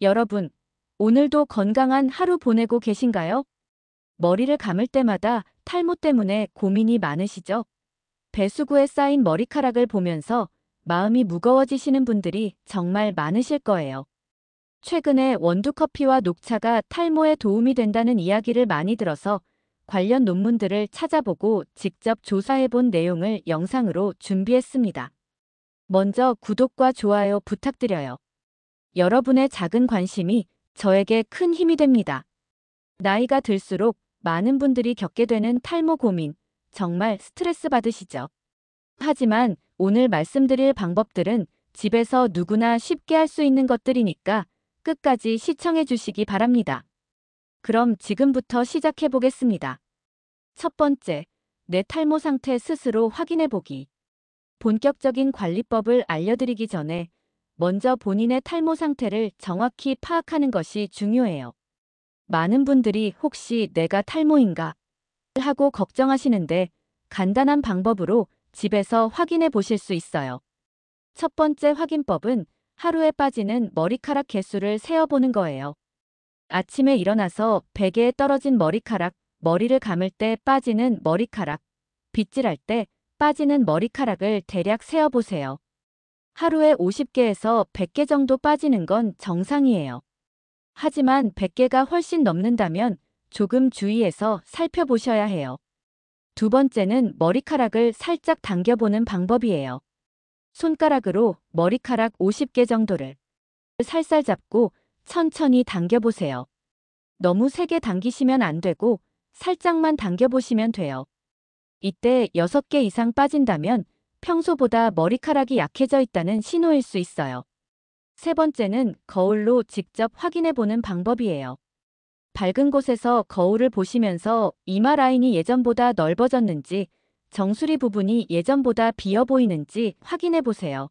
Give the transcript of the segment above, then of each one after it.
여러분, 오늘도 건강한 하루 보내고 계신가요? 머리를 감을 때마다 탈모 때문에 고민이 많으시죠? 배수구에 쌓인 머리카락을 보면서 마음이 무거워지시는 분들이 정말 많으실 거예요. 최근에 원두커피와 녹차가 탈모에 도움이 된다는 이야기를 많이 들어서 관련 논문들을 찾아보고 직접 조사해본 내용을 영상으로 준비했습니다. 먼저 구독과 좋아요 부탁드려요. 여러분의 작은 관심이 저에게 큰 힘이 됩니다. 나이가 들수록 많은 분들이 겪게 되는 탈모 고민, 정말 스트레스 받으시죠? 하지만 오늘 말씀드릴 방법들은 집에서 누구나 쉽게 할 수 있는 것들이니까 끝까지 시청해 주시기 바랍니다. 그럼 지금부터 시작해 보겠습니다. 첫 번째, 내 탈모 상태 스스로 확인해 보기. 본격적인 관리법을 알려드리기 전에 먼저 본인의 탈모 상태를 정확히 파악하는 것이 중요해요. 많은 분들이 혹시 내가 탈모인가 하고 걱정하시는데 간단한 방법으로 집에서 확인해 보실 수 있어요. 첫 번째 확인법은 하루에 빠지는 머리카락 개수를 세어보는 거예요. 아침에 일어나서 베개에 떨어진 머리카락, 머리를 감을 때 빠지는 머리카락, 빗질할 때 빠지는 머리카락을 대략 세어보세요. 하루에 50개에서 100개 정도 빠지는 건 정상이에요. 하지만 100개가 훨씬 넘는다면 조금 주의해서 살펴보셔야 해요. 두 번째는 머리카락을 살짝 당겨보는 방법이에요. 손가락으로 머리카락 50개 정도를 살살 잡고 천천히 당겨보세요. 너무 세게 당기시면 안 되고 살짝만 당겨보시면 돼요. 이때 6개 이상 빠진다면 평소보다 머리카락이 약해져 있다는 신호일 수 있어요. 세 번째는 거울로 직접 확인해보는 방법이에요. 밝은 곳에서 거울을 보시면서 이마 라인이 예전보다 넓어졌는지, 정수리 부분이 예전보다 비어 보이는지 확인해보세요.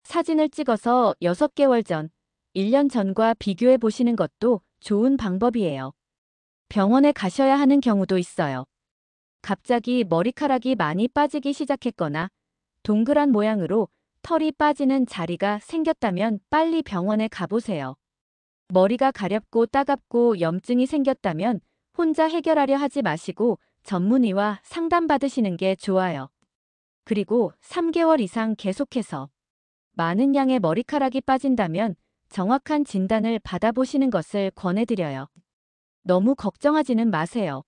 사진을 찍어서 6개월 전, 1년 전과 비교해 보시는 것도 좋은 방법이에요. 병원에 가셔야 하는 경우도 있어요. 갑자기 머리카락이 많이 빠지기 시작했거나 동그란 모양으로 털이 빠지는 자리가 생겼다면 빨리 병원에 가보세요. 머리가 가렵고 따갑고 염증이 생겼다면 혼자 해결하려 하지 마시고 전문의와 상담받으시는 게 좋아요. 그리고 3개월 이상 계속해서 많은 양의 머리카락이 빠진다면 정확한 진단을 받아보시는 것을 권해드려요. 너무 걱정하지는 마세요.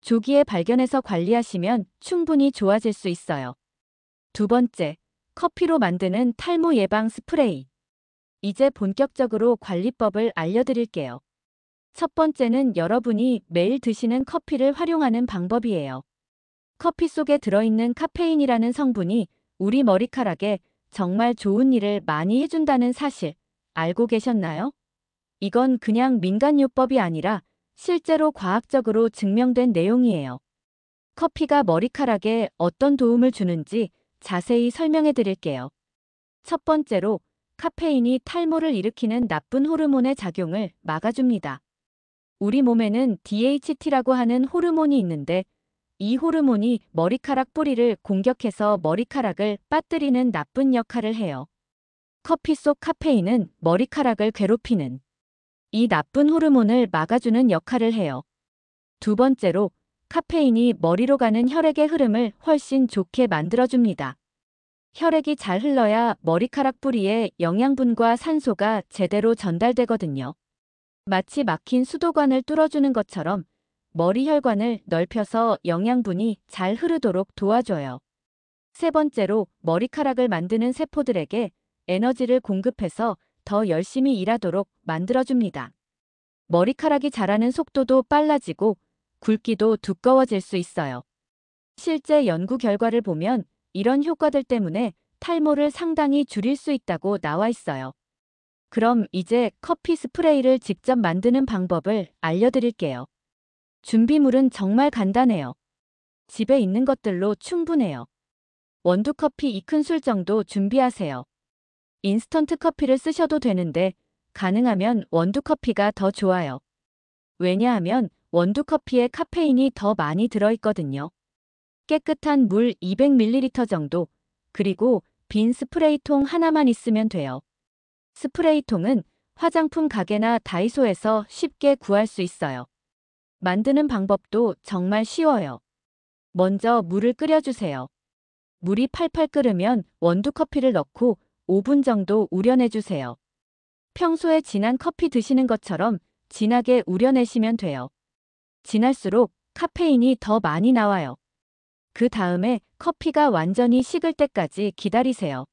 조기에 발견해서 관리하시면 충분히 좋아질 수 있어요. 두 번째, 커피로 만드는 탈모 예방 스프레이. 이제 본격적으로 관리법을 알려드릴게요. 첫 번째는 여러분이 매일 드시는 커피를 활용하는 방법이에요. 커피 속에 들어있는 카페인이라는 성분이 우리 머리카락에 정말 좋은 일을 많이 해준다는 사실 알고 계셨나요? 이건 그냥 민간요법이 아니라 실제로 과학적으로 증명된 내용이에요. 커피가 머리카락에 어떤 도움을 주는지 자세히 설명해 드릴게요. 첫 번째로 카페인이 탈모를 일으키는 나쁜 호르몬의 작용을 막아줍니다. 우리 몸에는 DHT라고 하는 호르몬이 있는데 이 호르몬이 머리카락 뿌리를 공격해서 머리카락을 빠뜨리는 나쁜 역할을 해요. 커피 속 카페인은 머리카락을 괴롭히는 이 나쁜 호르몬을 막아주는 역할을 해요. 두 번째로 카페인이 머리로 가는 혈액의 흐름을 훨씬 좋게 만들어줍니다. 혈액이 잘 흘러야 머리카락 뿌리에 영양분과 산소가 제대로 전달되거든요. 마치 막힌 수도관을 뚫어주는 것처럼 머리 혈관을 넓혀서 영양분이 잘 흐르도록 도와줘요. 세 번째로 머리카락을 만드는 세포들에게 에너지를 공급해서 더 열심히 일하도록 만들어줍니다. 머리카락이 자라는 속도도 빨라지고 굵기도 두꺼워질 수 있어요. 실제 연구 결과를 보면 이런 효과들 때문에 탈모를 상당히 줄일 수 있다고 나와 있어요. 그럼 이제 커피 스프레이를 직접 만드는 방법을 알려드릴게요. 준비물은 정말 간단해요. 집에 있는 것들로 충분해요. 원두커피 2큰술 정도 준비하세요. 인스턴트 커피를 쓰셔도 되는데 가능하면 원두커피가 더 좋아요. 왜냐하면 원두커피에 카페인이 더 많이 들어있거든요. 깨끗한 물 200ml 정도, 그리고 빈 스프레이통 하나만 있으면 돼요. 스프레이통은 화장품 가게나 다이소에서 쉽게 구할 수 있어요. 만드는 방법도 정말 쉬워요. 먼저 물을 끓여주세요. 물이 팔팔 끓으면 원두커피를 넣고 5분 정도 우려내주세요. 평소에 진한 커피 드시는 것처럼 진하게 우려내시면 돼요. 진할수록 카페인이 더 많이 나와요. 그 다음에 커피가 완전히 식을 때까지 기다리세요.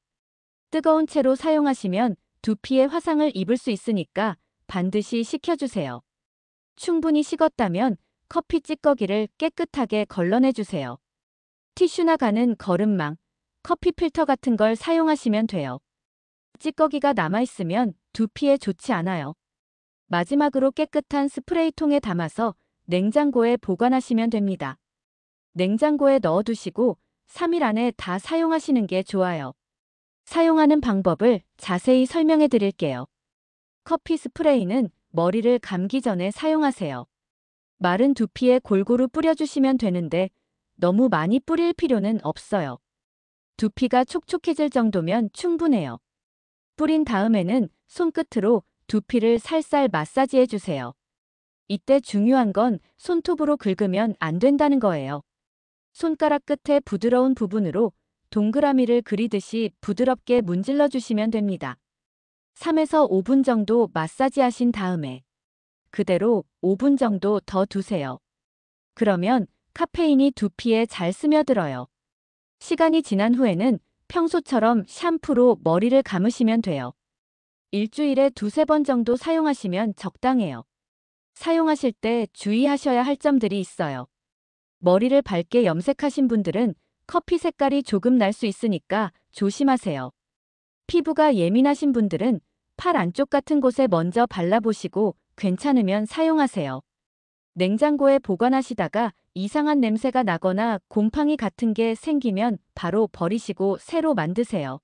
뜨거운 채로 사용하시면 두피에 화상을 입을 수 있으니까 반드시 식혀주세요. 충분히 식었다면 커피 찌꺼기를 깨끗하게 걸러내주세요. 티슈나 가는 거름망, 커피 필터 같은 걸 사용하시면 돼요. 찌꺼기가 남아있으면 두피에 좋지 않아요. 마지막으로 깨끗한 스프레이통에 담아서 냉장고에 보관하시면 됩니다. 냉장고에 넣어두시고 3일 안에 다 사용하시는 게 좋아요. 사용하는 방법을 자세히 설명해 드릴게요. 커피 스프레이는 머리를 감기 전에 사용하세요. 마른 두피에 골고루 뿌려주시면 되는데 너무 많이 뿌릴 필요는 없어요. 두피가 촉촉해질 정도면 충분해요. 뿌린 다음에는 손끝으로 두피를 살살 마사지해 주세요. 이때 중요한 건 손톱으로 긁으면 안 된다는 거예요. 손가락 끝에 부드러운 부분으로 동그라미를 그리듯이 부드럽게 문질러 주시면 됩니다. 3에서 5분 정도 마사지 하신 다음에 그대로 5분 정도 더 두세요. 그러면 카페인이 두피에 잘 스며들어요. 시간이 지난 후에는 평소처럼 샴푸로 머리를 감으시면 돼요. 일주일에 2~3번 정도 사용하시면 적당해요. 사용하실 때 주의하셔야 할 점들이 있어요. 머리를 밝게 염색하신 분들은 커피 색깔이 조금 날 수 있으니까 조심하세요. 피부가 예민하신 분들은 팔 안쪽 같은 곳에 먼저 발라보시고 괜찮으면 사용하세요. 냉장고에 보관하시다가 이상한 냄새가 나거나 곰팡이 같은 게 생기면 바로 버리시고 새로 만드세요.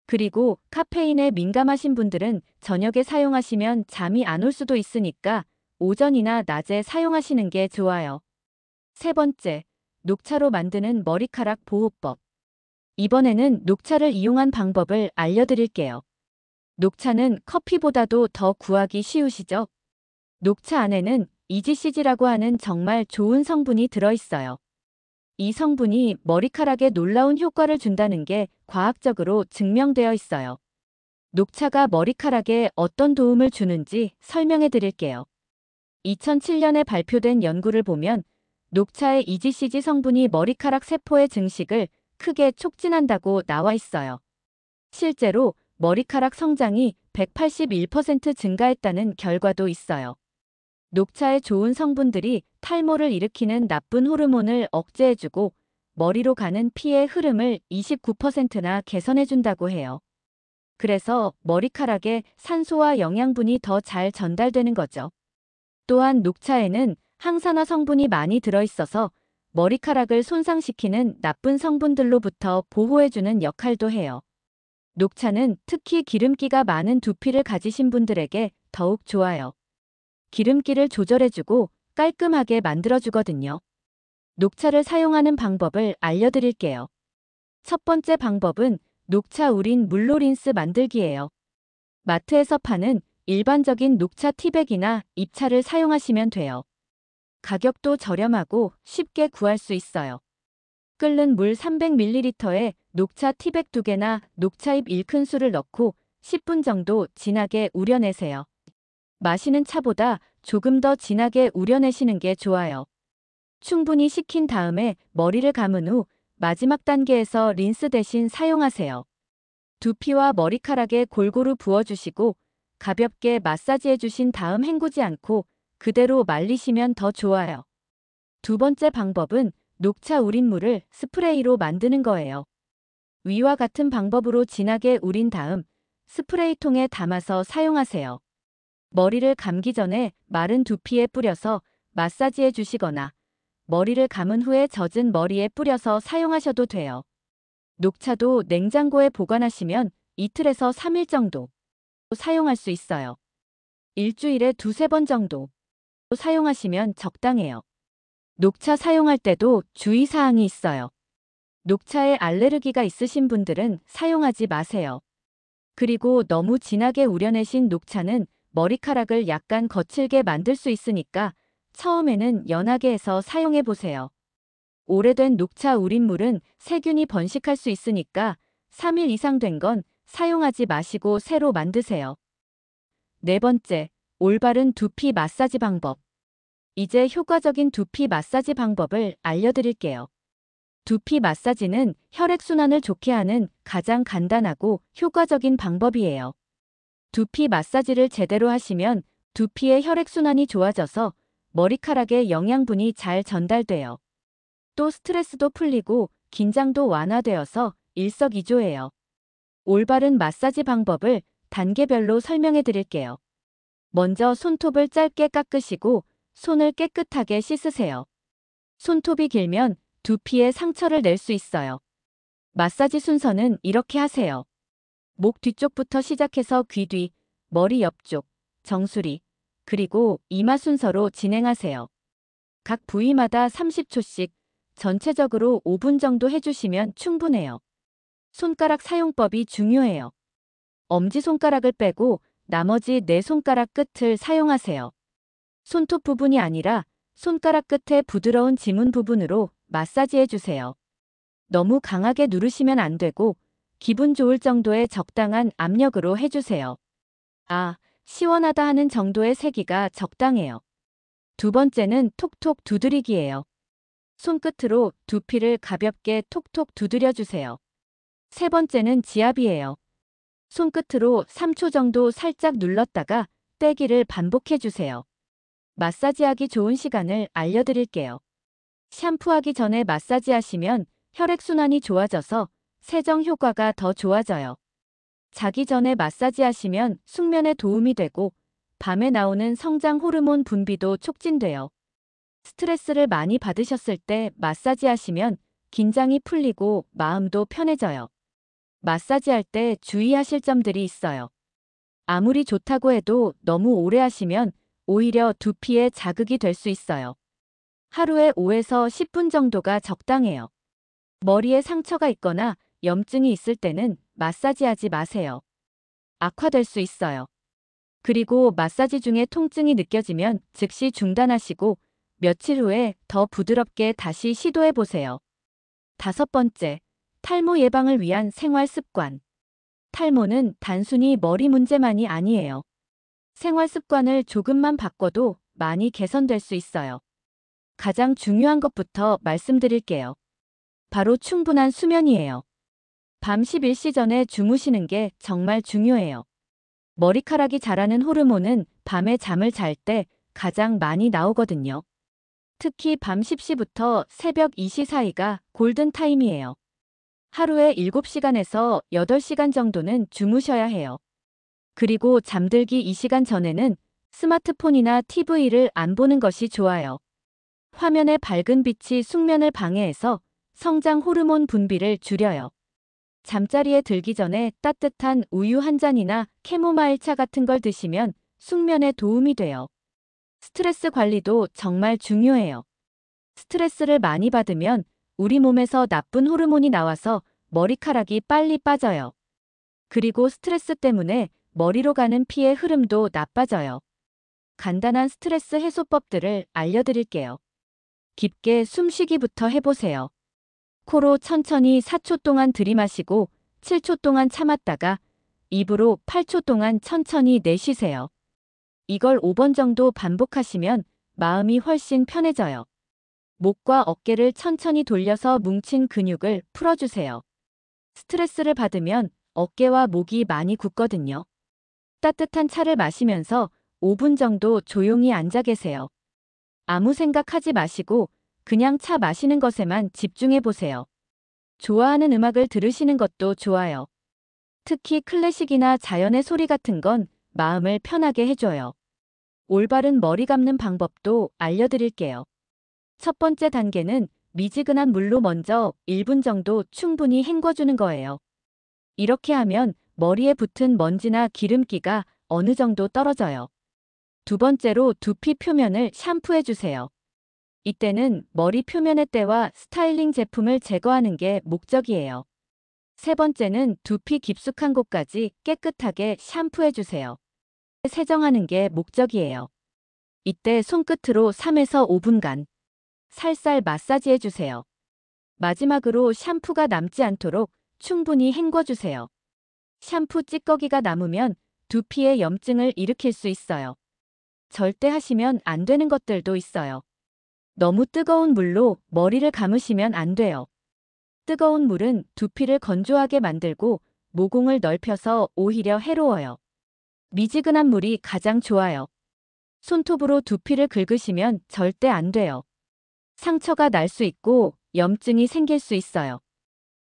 그리고 카페인에 민감하신 분들은 저녁에 사용하시면 잠이 안 올 수도 있으니까 오전이나 낮에 사용하시는 게 좋아요. 세 번째, 녹차로 만드는 머리카락 보호법. 이번에는 녹차를 이용한 방법을 알려드릴게요. 녹차는 커피보다도 더 구하기 쉬우시죠? 녹차 안에는 EGCG라고 하는 정말 좋은 성분이 들어있어요. 이 성분이 머리카락에 놀라운 효과를 준다는 게 과학적으로 증명되어 있어요. 녹차가 머리카락에 어떤 도움을 주는지 설명해 드릴게요. 2007년에 발표된 연구를 보면 녹차의 EGCG 성분이 머리카락 세포의 증식을 크게 촉진한다고 나와 있어요. 실제로 머리카락 성장이 181% 증가했다는 결과도 있어요. 녹차의 좋은 성분들이 탈모를 일으키는 나쁜 호르몬을 억제해주고 머리로 가는 피의 흐름을 29%나 개선해준다고 해요. 그래서 머리카락에 산소와 영양분이 더 잘 전달되는 거죠. 또한 녹차에는 항산화 성분이 많이 들어있어서 머리카락을 손상시키는 나쁜 성분들로부터 보호해주는 역할도 해요. 녹차는 특히 기름기가 많은 두피를 가지신 분들에게 더욱 좋아요. 기름기를 조절해주고 깔끔하게 만들어주거든요. 녹차를 사용하는 방법을 알려드릴게요. 첫 번째 방법은 녹차 우린 물로 린스 만들기예요. 마트에서 파는 일반적인 녹차 티백이나 입차를 사용하시면 돼요. 가격도 저렴하고 쉽게 구할 수 있어요. 끓는 물 300ml에 녹차 티백 2개나 녹차잎 1큰술을 넣고 10분 정도 진하게 우려내세요. 마시는 차보다 조금 더 진하게 우려내시는 게 좋아요. 충분히 식힌 다음에 머리를 감은 후 마지막 단계에서 린스 대신 사용하세요. 두피와 머리카락에 골고루 부어주시고 가볍게 마사지해 주신 다음 헹구지 않고 그대로 말리시면 더 좋아요. 두 번째 방법은 녹차 우린 물을 스프레이로 만드는 거예요. 위와 같은 방법으로 진하게 우린 다음 스프레이통에 담아서 사용하세요. 머리를 감기 전에 마른 두피에 뿌려서 마사지해 주시거나 머리를 감은 후에 젖은 머리에 뿌려서 사용하셔도 돼요. 녹차도 냉장고에 보관하시면 이틀에서 3일 정도 사용할 수 있어요. 일주일에 2~3번 정도 사용하시면 적당해요. 녹차 사용할 때도 주의사항이 있어요. 녹차에 알레르기가 있으신 분들은 사용하지 마세요. 그리고 너무 진하게 우려내신 녹차는 머리카락을 약간 거칠게 만들 수 있으니까 처음에는 연하게 해서 사용해 보세요. 오래된 녹차 우린물은 세균이 번식할 수 있으니까 3일 이상 된 건 사용하지 마시고 새로 만드세요. 네 번째, 올바른 두피 마사지 방법. 이제 효과적인 두피 마사지 방법을 알려드릴게요. 두피 마사지는 혈액순환을 좋게 하는 가장 간단하고 효과적인 방법이에요. 두피 마사지를 제대로 하시면 두피의 혈액순환이 좋아져서 머리카락에 영양분이 잘 전달돼요. 또 스트레스도 풀리고 긴장도 완화되어서 일석이조예요. 올바른 마사지 방법을 단계별로 설명해 드릴게요. 먼저 손톱을 짧게 깎으시고 손을 깨끗하게 씻으세요. 손톱이 길면 두피에 상처를 낼 수 있어요. 마사지 순서는 이렇게 하세요. 목 뒤쪽부터 시작해서 귀 뒤, 머리 옆쪽, 정수리, 그리고 이마 순서로 진행하세요. 각 부위마다 30초씩 전체적으로 5분 정도 해주시면 충분해요. 손가락 사용법이 중요해요. 엄지손가락을 빼고 나머지 4손가락 끝을 사용하세요. 손톱 부분이 아니라 손가락 끝에 부드러운 지문 부분으로 마사지해 주세요. 너무 강하게 누르시면 안 되고 기분 좋을 정도의 적당한 압력으로 해주세요. 아, 시원하다 하는 정도의 세기가 적당해요. 두 번째는 톡톡 두드리기예요. 손끝으로 두피를 가볍게 톡톡 두드려 주세요. 세 번째는 지압이에요. 손끝으로 3초 정도 살짝 눌렀다가 떼기를 반복해 주세요. 마사지하기 좋은 시간을 알려드릴게요. 샴푸하기 전에 마사지 하시면 혈액순환이 좋아져서 세정 효과가 더 좋아져요. 자기 전에 마사지 하시면 숙면에 도움이 되고 밤에 나오는 성장 호르몬 분비도 촉진돼요. 스트레스를 많이 받으셨을 때 마사지 하시면 긴장이 풀리고 마음도 편해져요. 마사지할 때 주의하실 점들이 있어요. 아무리 좋다고 해도 너무 오래 하시면 오히려 두피에 자극이 될 수 있어요. 하루에 5에서 10분 정도가 적당해요. 머리에 상처가 있거나 염증이 있을 때는 마사지하지 마세요. 악화될 수 있어요. 그리고 마사지 중에 통증이 느껴지면 즉시 중단하시고 며칠 후에 더 부드럽게 다시 시도해 보세요. 다섯 번째, 탈모 예방을 위한 생활 습관. 탈모는 단순히 머리 문제만이 아니에요. 생활 습관을 조금만 바꿔도 많이 개선될 수 있어요. 가장 중요한 것부터 말씀드릴게요. 바로 충분한 수면이에요. 밤 11시 전에 주무시는 게 정말 중요해요. 머리카락이 자라는 호르몬은 밤에 잠을 잘 때 가장 많이 나오거든요. 특히 밤 10시부터 새벽 2시 사이가 골든타임이에요. 하루에 7시간에서 8시간 정도는 주무셔야 해요. 그리고 잠들기 2시간 전에는 스마트폰이나 TV를 안 보는 것이 좋아요. 화면의 밝은 빛이 숙면을 방해해서 성장 호르몬 분비를 줄여요. 잠자리에 들기 전에 따뜻한 우유 한 잔이나 캐모마일 차 같은 걸 드시면 숙면에 도움이 돼요. 스트레스 관리도 정말 중요해요. 스트레스를 많이 받으면 우리 몸에서 나쁜 호르몬이 나와서 머리카락이 빨리 빠져요. 그리고 스트레스 때문에 머리로 가는 피의 흐름도 나빠져요. 간단한 스트레스 해소법들을 알려드릴게요. 깊게 숨쉬기부터 해보세요. 코로 천천히 4초 동안 들이마시고 7초 동안 참았다가 입으로 8초 동안 천천히 내쉬세요. 이걸 5번 정도 반복하시면 마음이 훨씬 편해져요. 목과 어깨를 천천히 돌려서 뭉친 근육을 풀어주세요. 스트레스를 받으면 어깨와 목이 많이 굳거든요. 따뜻한 차를 마시면서 5분 정도 조용히 앉아 계세요. 아무 생각하지 마시고 그냥 차 마시는 것에만 집중해 보세요. 좋아하는 음악을 들으시는 것도 좋아요. 특히 클래식이나 자연의 소리 같은 건 마음을 편하게 해줘요. 올바른 머리 감는 방법도 알려드릴게요. 첫 번째 단계는 미지근한 물로 먼저 1분 정도 충분히 헹궈주는 거예요. 이렇게 하면 머리에 붙은 먼지나 기름기가 어느 정도 떨어져요. 두 번째로 두피 표면을 샴푸해 주세요. 이때는 머리 표면의 때와 스타일링 제품을 제거하는 게 목적이에요. 세 번째는 두피 깊숙한 곳까지 깨끗하게 샴푸해주세요. 세정하는 게 목적이에요. 이때 손끝으로 3에서 5분간 살살 마사지해주세요. 마지막으로 샴푸가 남지 않도록 충분히 헹궈주세요. 샴푸 찌꺼기가 남으면 두피에 염증을 일으킬 수 있어요. 절대 하시면 안 되는 것들도 있어요. 너무 뜨거운 물로 머리를 감으시면 안 돼요. 뜨거운 물은 두피를 건조하게 만들고 모공을 넓혀서 오히려 해로워요. 미지근한 물이 가장 좋아요. 손톱으로 두피를 긁으시면 절대 안 돼요. 상처가 날 수 있고 염증이 생길 수 있어요.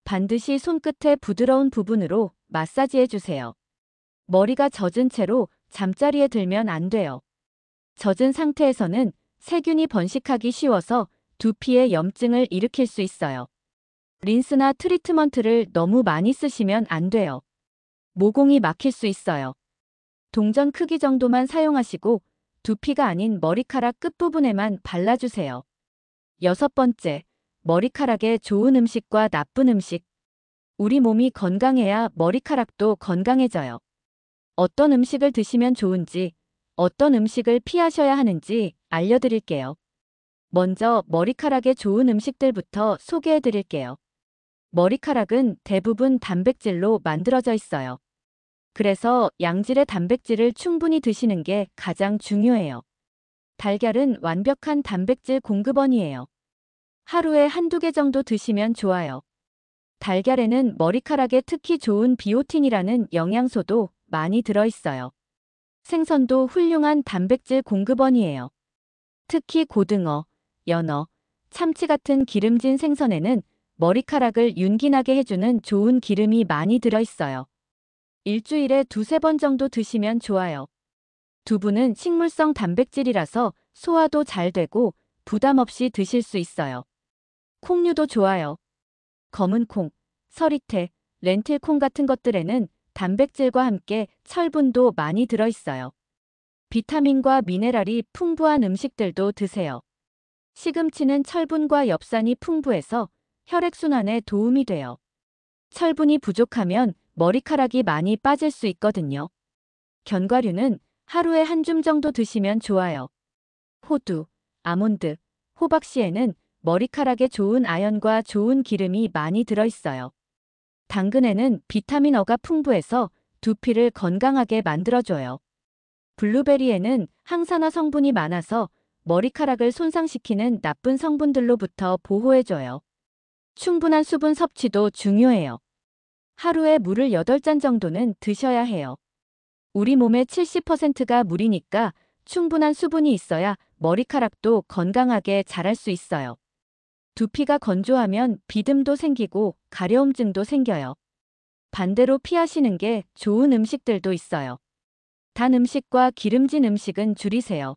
반드시 손끝의 부드러운 부분으로 마사지해 주세요. 머리가 젖은 채로 잠자리에 들면 안 돼요. 젖은 상태에서는 세균이 번식하기 쉬워서 두피에 염증을 일으킬 수 있어요. 린스나 트리트먼트를 너무 많이 쓰시면 안 돼요. 모공이 막힐 수 있어요. 동전 크기 정도만 사용하시고 두피가 아닌 머리카락 끝부분에만 발라주세요. 여섯 번째, 머리카락에 좋은 음식과 나쁜 음식. 우리 몸이 건강해야 머리카락도 건강해져요. 어떤 음식을 드시면 좋은지, 어떤 음식을 피하셔야 하는지 알려드릴게요. 먼저 머리카락에 좋은 음식들부터 소개해드릴게요. 머리카락은 대부분 단백질로 만들어져 있어요. 그래서 양질의 단백질을 충분히 드시는 게 가장 중요해요. 달걀은 완벽한 단백질 공급원이에요. 하루에 한두 개 정도 드시면 좋아요. 달걀에는 머리카락에 특히 좋은 비오틴이라는 영양소도 많이 들어있어요. 생선도 훌륭한 단백질 공급원이에요. 특히 고등어, 연어, 참치 같은 기름진 생선에는 머리카락을 윤기나게 해주는 좋은 기름이 많이 들어있어요. 일주일에 두세 번 정도 드시면 좋아요. 두부는 식물성 단백질이라서 소화도 잘 되고 부담 없이 드실 수 있어요. 콩류도 좋아요. 검은 콩, 서리태, 렌틸콩 같은 것들에는 단백질과 함께 철분도 많이 들어있어요. 비타민과 미네랄이 풍부한 음식들도 드세요. 시금치는 철분과 엽산이 풍부해서 혈액순환에 도움이 돼요. 철분이 부족하면 머리카락이 많이 빠질 수 있거든요. 견과류는 하루에 한 줌 정도 드시면 좋아요. 호두, 아몬드, 호박씨에는 머리카락에 좋은 아연과 좋은 기름이 많이 들어있어요. 당근에는 비타민 어가 풍부해서 두피를 건강하게 만들어줘요. 블루베리에는 항산화 성분이 많아서 머리카락을 손상시키는 나쁜 성분들로부터 보호해줘요. 충분한 수분 섭취도 중요해요. 하루에 물을 8잔 정도는 드셔야 해요. 우리 몸의 70%가 물이니까 충분한 수분이 있어야 머리카락도 건강하게 자랄 수 있어요. 두피가 건조하면 비듬도 생기고 가려움증도 생겨요. 반대로 피하시는 게 좋은 음식들도 있어요. 단 음식과 기름진 음식은 줄이세요.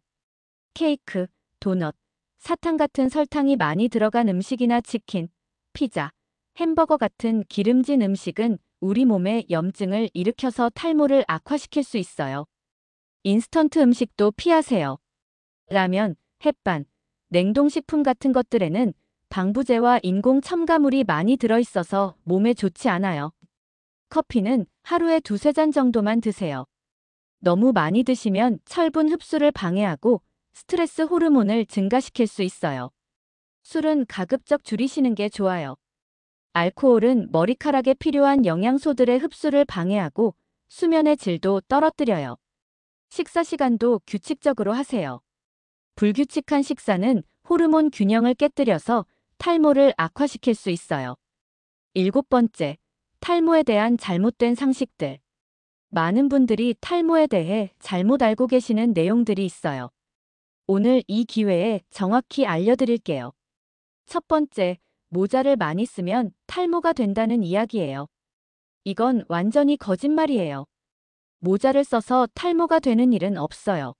케이크, 도넛, 사탕 같은 설탕이 많이 들어간 음식이나 치킨, 피자, 햄버거 같은 기름진 음식은 우리 몸에 염증을 일으켜서 탈모를 악화시킬 수 있어요. 인스턴트 음식도 피하세요. 라면, 햇반, 냉동식품 같은 것들에는 방부제와 인공 첨가물이 많이 들어있어서 몸에 좋지 않아요. 커피는 하루에 두세 잔 정도만 드세요. 너무 많이 드시면 철분 흡수를 방해하고 스트레스 호르몬을 증가시킬 수 있어요. 술은 가급적 줄이시는 게 좋아요. 알코올은 머리카락에 필요한 영양소들의 흡수를 방해하고 수면의 질도 떨어뜨려요. 식사 시간도 규칙적으로 하세요. 불규칙한 식사는 호르몬 균형을 깨뜨려서 탈모를 악화시킬 수 있어요. 일곱 번째, 탈모에 대한 잘못된 상식들. 많은 분들이 탈모에 대해 잘못 알고 계시는 내용들이 있어요. 오늘 이 기회에 정확히 알려드릴게요. 첫 번째, 모자를 많이 쓰면 탈모가 된다는 이야기예요. 이건 완전히 거짓말이에요. 모자를 써서 탈모가 되는 일은 없어요.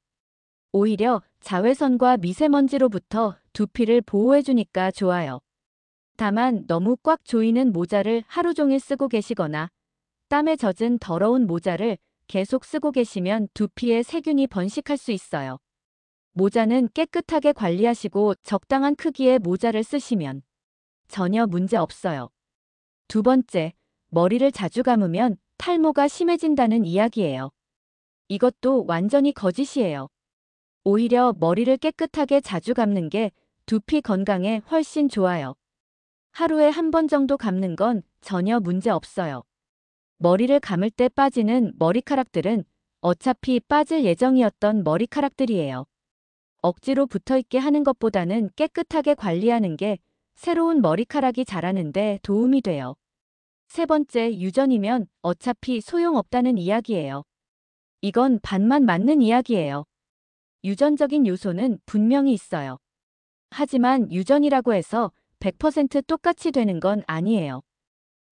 오히려 자외선과 미세먼지로부터 두피를 보호해주니까 좋아요. 다만 너무 꽉 조이는 모자를 하루 종일 쓰고 계시거나 땀에 젖은 더러운 모자를 계속 쓰고 계시면 두피에 세균이 번식할 수 있어요. 모자는 깨끗하게 관리하시고 적당한 크기의 모자를 쓰시면 전혀 문제 없어요. 두 번째, 머리를 자주 감으면 탈모가 심해진다는 이야기예요. 이것도 완전히 거짓이에요. 오히려 머리를 깨끗하게 자주 감는 게 두피 건강에 훨씬 좋아요. 하루에 한 번 정도 감는 건 전혀 문제 없어요. 머리를 감을 때 빠지는 머리카락들은 어차피 빠질 예정이었던 머리카락들이에요. 억지로 붙어있게 하는 것보다는 깨끗하게 관리하는 게 새로운 머리카락이 자라는데 도움이 돼요. 세 번째, 유전이면 어차피 소용없다는 이야기예요. 이건 반만 맞는 이야기예요. 유전적인 요소는 분명히 있어요. 하지만 유전이라고 해서 100% 똑같이 되는 건 아니에요.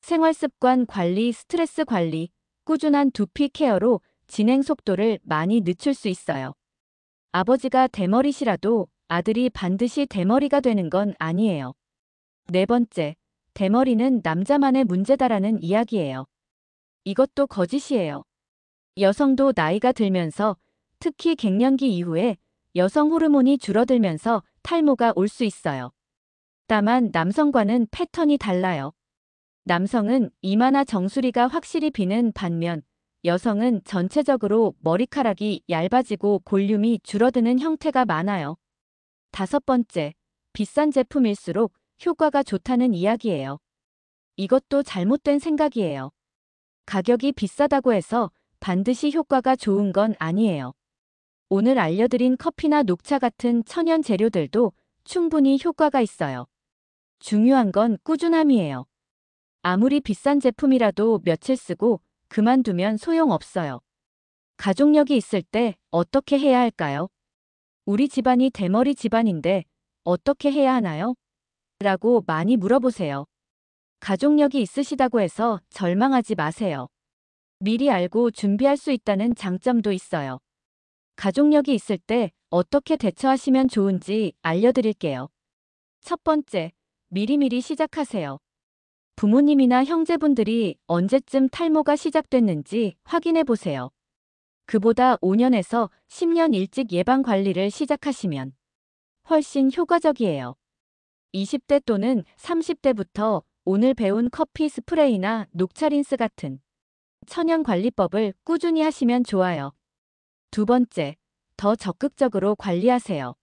생활습관 관리, 스트레스 관리, 꾸준한 두피 케어로 진행 속도를 많이 늦출 수 있어요. 아버지가 대머리시라도 아들이 반드시 대머리가 되는 건 아니에요. 네 번째, 대머리는 남자만의 문제다라는 이야기예요. 이것도 거짓이에요. 여성도 나이가 들면서 특히 갱년기 이후에 여성 호르몬이 줄어들면서 탈모가 올 수 있어요. 다만 남성과는 패턴이 달라요. 남성은 이마나 정수리가 확실히 비는 반면 여성은 전체적으로 머리카락이 얇아지고 볼륨이 줄어드는 형태가 많아요. 다섯 번째, 비싼 제품일수록 효과가 좋다는 이야기예요. 이것도 잘못된 생각이에요. 가격이 비싸다고 해서 반드시 효과가 좋은 건 아니에요. 오늘 알려드린 커피나 녹차 같은 천연 재료들도 충분히 효과가 있어요. 중요한 건 꾸준함이에요. 아무리 비싼 제품이라도 며칠 쓰고 그만두면 소용없어요. 가족력이 있을 때 어떻게 해야 할까요? 우리 집안이 대머리 집안인데 어떻게 해야 하나요? 라고 많이 물어보세요. 가족력이 있으시다고 해서 절망하지 마세요. 미리 알고 준비할 수 있다는 장점도 있어요. 가족력이 있을 때 어떻게 대처하시면 좋은지 알려드릴게요. 첫 번째, 미리미리 시작하세요. 부모님이나 형제분들이 언제쯤 탈모가 시작됐는지 확인해 보세요. 그보다 5년에서 10년 일찍 예방 관리를 시작하시면 훨씬 효과적이에요. 20대 또는 30대부터 오늘 배운 커피 스프레이나 녹차 린스 같은 천연 관리법을 꾸준히 하시면 좋아요. 두 번째, 더 적극적으로 관리하세요.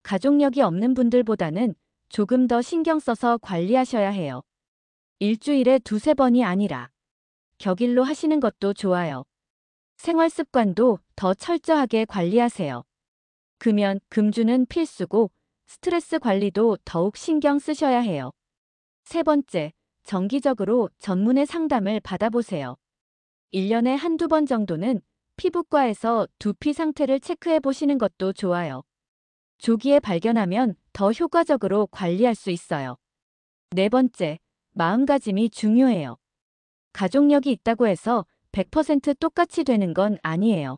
가족력이 없는 분들보다는 조금 더 신경 써서 관리하셔야 해요. 일주일에 두세 번이 아니라 격일로 하시는 것도 좋아요. 생활 습관도 더 철저하게 관리하세요. 금연, 금주는 필수고 스트레스 관리도 더욱 신경 쓰셔야 해요. 세 번째, 정기적으로 전문의 상담을 받아보세요. 1년에 한두 번 정도는 피부과에서 두피 상태를 체크해 보시는 것도 좋아요. 조기에 발견하면 더 효과적으로 관리할 수 있어요. 네 번째, 마음가짐이 중요해요. 가족력이 있다고 해서 100% 똑같이 되는 건 아니에요.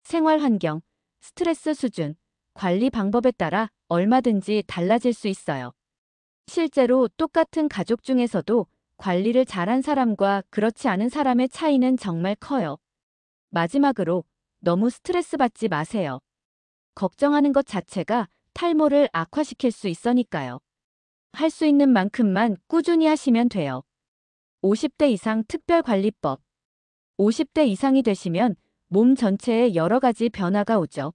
생활 환경, 스트레스 수준, 관리 방법에 따라 얼마든지 달라질 수 있어요. 실제로 똑같은 가족 중에서도 관리를 잘한 사람과 그렇지 않은 사람의 차이는 정말 커요. 마지막으로 너무 스트레스 받지 마세요. 걱정하는 것 자체가 탈모를 악화시킬 수 있으니까요. 할 수 있는 만큼만 꾸준히 하시면 돼요. 50대 이상 특별관리법. 50대 이상이 되시면 몸 전체에 여러 가지 변화가 오죠.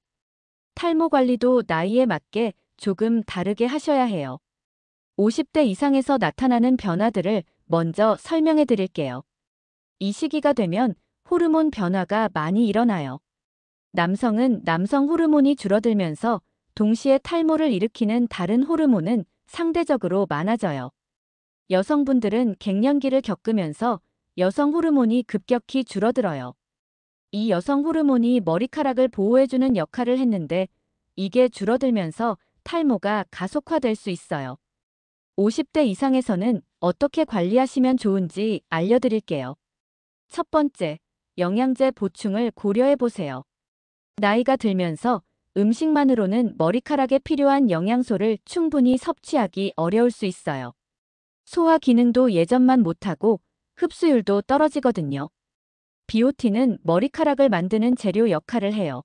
탈모 관리도 나이에 맞게 조금 다르게 하셔야 해요. 50대 이상에서 나타나는 변화들을 먼저 설명해 드릴게요. 이 시기가 되면 호르몬 변화가 많이 일어나요. 남성은 남성 호르몬이 줄어들면서 동시에 탈모를 일으키는 다른 호르몬은 상대적으로 많아져요. 여성분들은 갱년기를 겪으면서 여성 호르몬이 급격히 줄어들어요. 이 여성 호르몬이 머리카락을 보호해주는 역할을 했는데 이게 줄어들면서 탈모가 가속화될 수 있어요. 50대 이상에서는 어떻게 관리하시면 좋은지 알려드릴게요. 첫 번째, 영양제 보충을 고려해 보세요. 나이가 들면서 음식만으로는 머리카락에 필요한 영양소를 충분히 섭취하기 어려울 수 있어요. 소화 기능도 예전만 못하고 흡수율도 떨어지거든요. 비오틴은 머리카락을 만드는 재료 역할을 해요.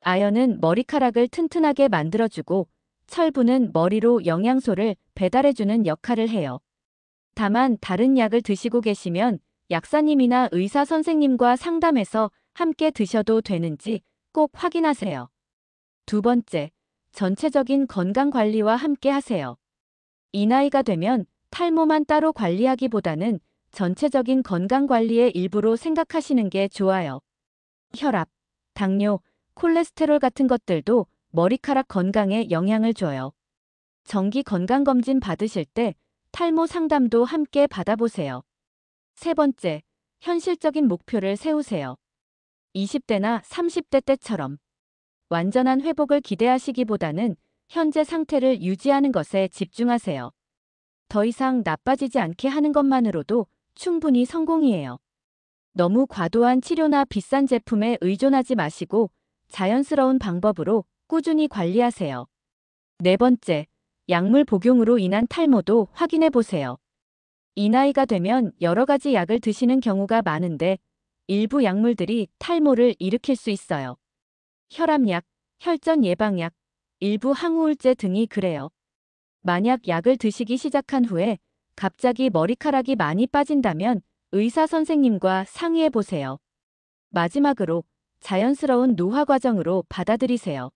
아연은 머리카락을 튼튼하게 만들어주고 철분은 머리로 영양소를 배달해주는 역할을 해요. 다만 다른 약을 드시고 계시면 약사님이나 의사 선생님과 상담해서 함께 드셔도 되는지 꼭 확인하세요. 두 번째, 전체적인 건강 관리와 함께 하세요. 이 나이가 되면 탈모만 따로 관리하기보다는 전체적인 건강 관리의 일부로 생각하시는 게 좋아요. 혈압, 당뇨, 콜레스테롤 같은 것들도 머리카락 건강에 영향을 줘요. 정기 건강검진 받으실 때 탈모 상담도 함께 받아보세요. 세 번째, 현실적인 목표를 세우세요. 20대나 30대 때처럼 완전한 회복을 기대하시기보다는 현재 상태를 유지하는 것에 집중하세요. 더 이상 나빠지지 않게 하는 것만으로도 충분히 성공이에요. 너무 과도한 치료나 비싼 제품에 의존하지 마시고 자연스러운 방법으로 꾸준히 관리하세요. 네 번째, 약물 복용으로 인한 탈모도 확인해 보세요. 이 나이가 되면 여러 가지 약을 드시는 경우가 많은데 일부 약물들이 탈모를 일으킬 수 있어요. 혈압약, 혈전 예방약, 일부 항우울제 등이 그래요. 만약 약을 드시기 시작한 후에 갑자기 머리카락이 많이 빠진다면 의사 선생님과 상의해 보세요. 마지막으로 자연스러운 노화 과정으로 받아들이세요.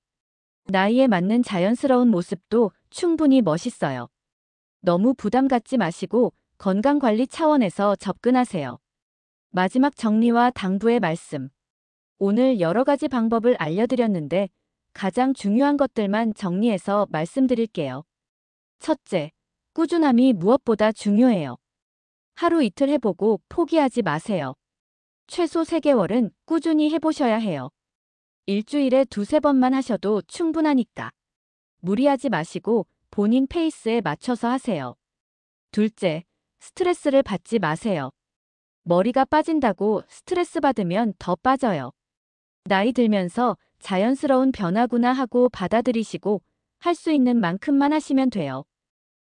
나이에 맞는 자연스러운 모습도 충분히 멋있어요. 너무 부담 갖지 마시고 건강관리 차원에서 접근하세요. 마지막 정리와 당부의 말씀. 오늘 여러 가지 방법을 알려드렸는데 가장 중요한 것들만 정리해서 말씀드릴게요. 첫째, 꾸준함이 무엇보다 중요해요. 하루 이틀 해보고 포기하지 마세요. 최소 3개월은 꾸준히 해보셔야 해요. 일주일에 2~3번만 하셔도 충분하니까. 무리하지 마시고 본인 페이스에 맞춰서 하세요. 둘째, 스트레스를 받지 마세요. 머리가 빠진다고 스트레스 받으면 더 빠져요. 나이 들면서 자연스러운 변화구나 하고 받아들이시고 할 수 있는 만큼만 하시면 돼요.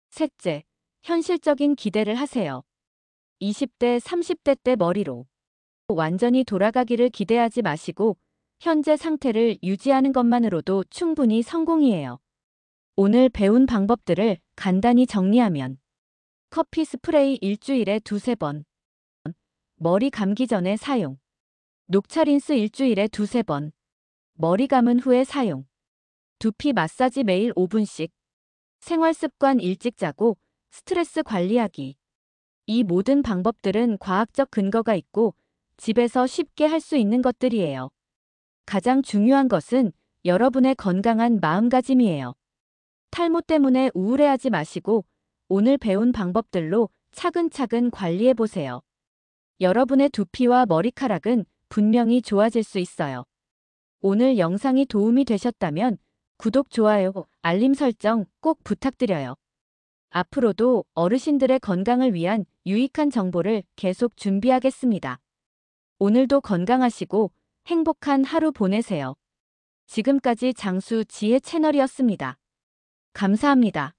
셋째, 현실적인 기대를 하세요. 20대, 30대 때 머리로 완전히 돌아가기를 기대하지 마시고 현재 상태를 유지하는 것만으로도 충분히 성공이에요. 오늘 배운 방법들을 간단히 정리하면 커피 스프레이 일주일에 2~3번, 머리 감기 전에 사용, 녹차 린스 일주일에 2~3번, 머리 감은 후에 사용, 두피 마사지 매일 5분씩, 생활습관 일찍 자고 스트레스 관리하기. 이 모든 방법들은 과학적 근거가 있고 집에서 쉽게 할 수 있는 것들이에요. 가장 중요한 것은 여러분의 건강한 마음가짐이에요. 탈모 때문에 우울해하지 마시고 오늘 배운 방법들로 차근차근 관리해보세요. 여러분의 두피와 머리카락은 분명히 좋아질 수 있어요. 오늘 영상이 도움이 되셨다면 구독, 좋아요, 알림 설정 꼭 부탁드려요. 앞으로도 어르신들의 건강을 위한 유익한 정보를 계속 준비하겠습니다. 오늘도 건강하시고 행복한 하루 보내세요. 지금까지 장수 지혜 채널이었습니다. 감사합니다.